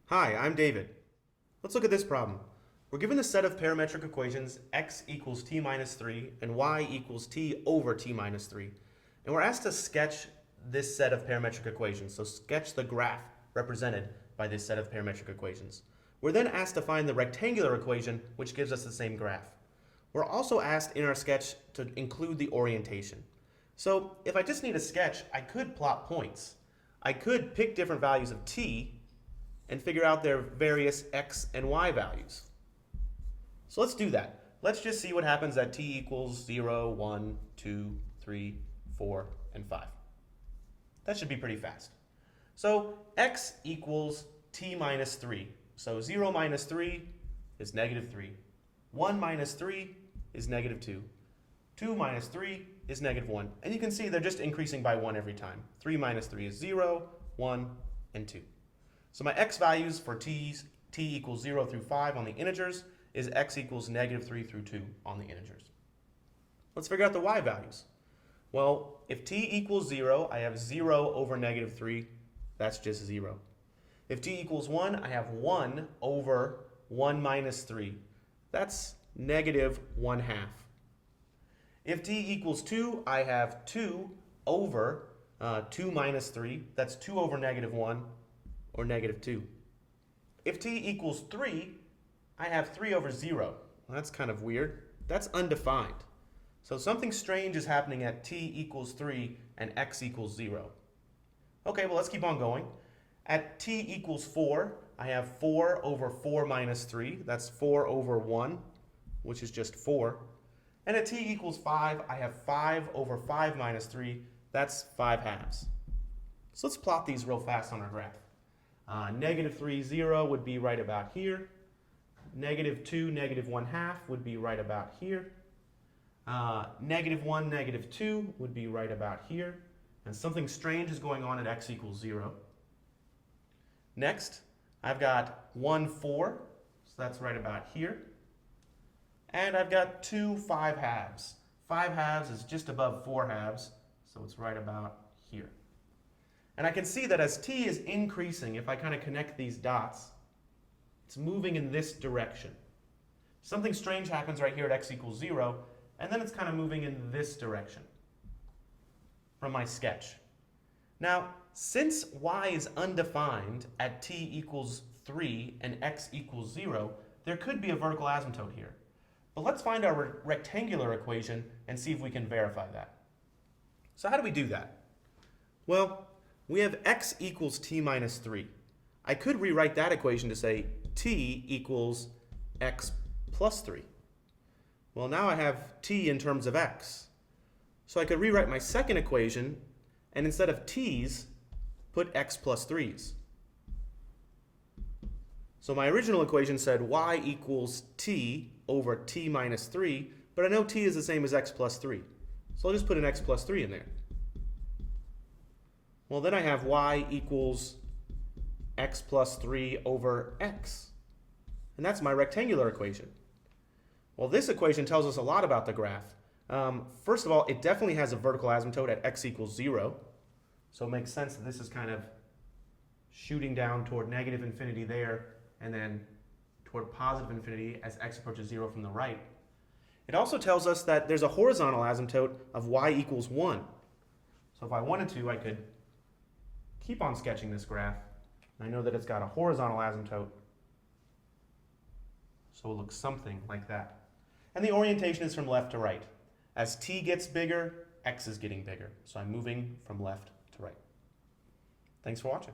Hi, I'm David. Let's look at this problem. We're given the set of parametric equations x equals t minus 3 and y equals t over t minus 3. And we're asked to sketch this set of parametric equations, so sketch the graph represented by this set of parametric equations. We're then asked to find the rectangular equation which gives us the same graph. We're also asked in our sketch to include the orientation. So if I just need a sketch, I could plot points. I could pick different values of t and figure out their various x and y values. So let's do that. Let's just see what happens at t equals 0, 1, 2, 3, 4, and 5. That should be pretty fast. So x equals t minus 3. So 0 minus 3 is negative 3. 1 minus 3 is negative 2. 2 minus 3 is negative 1. And you can see they're just increasing by 1 every time. 3 minus 3 is 0, 1, and 2. So my x values for t equals 0 through 5 on the integers is x equals negative 3 through 2 on the integers. Let's figure out the y values. Well, if t equals 0, I have 0 over negative 3. That's just 0. If t equals 1, I have 1 over 1 minus 3. That's negative 1/2. If t equals 2, I have 2 over 2 minus 3. That's 2 over negative 1, or negative 2. If t equals 3, I have 3 over 0. Well, that's kind of weird. That's undefined. So something strange is happening at t equals 3 and x equals 0. Okay, well, let's keep on going. At t equals 4, I have 4 over 4 minus 3. That's 4 over 1, which is just 4. And at t equals 5, I have 5 over 5 minus 3. That's 5/2. So let's plot these real fast on our graph. Negative 3, 0 would be right about here. Negative 2, negative 1/2 would be right about here. Negative 1, negative 2 would be right about here. And something strange is going on at x equals 0. Next, I've got 1, 4. So that's right about here. And I've got 2 5/2. 5/2 is just above 4/2. So it's right about here. And I can see that as t is increasing, if I kind of connect these dots, it's moving in this direction. Something strange happens right here at x equals 0, and then it's kind of moving in this direction from my sketch. Now, since y is undefined at t equals 3 and x equals 0, there could be a vertical asymptote here. But let's find our rectangular equation and see if we can verify that. So how do we do that? Well, we have x equals t minus 3. I could rewrite that equation to say t equals x plus 3. Well, now I have t in terms of x. So I could rewrite my second equation and instead of t's, put x plus 3's. So my original equation said y equals t over t minus 3, but I know t is the same as x plus 3. So I'll just put an x plus 3 in there. Well, then I have y equals x plus 3 over x. And that's my rectangular equation. Well, this equation tells us a lot about the graph. First of all, it definitely has a vertical asymptote at x equals 0. So it makes sense that this is kind of shooting down toward negative infinity there, and then toward positive infinity as x approaches 0 from the right. It also tells us that there's a horizontal asymptote of y equals 1. So if I wanted to, I could keep on sketching this graph. I know that it's got a horizontal asymptote, so it looks something like that. And the orientation is from left to right. As t gets bigger, x is getting bigger. So I'm moving from left to right. Thanks for watching.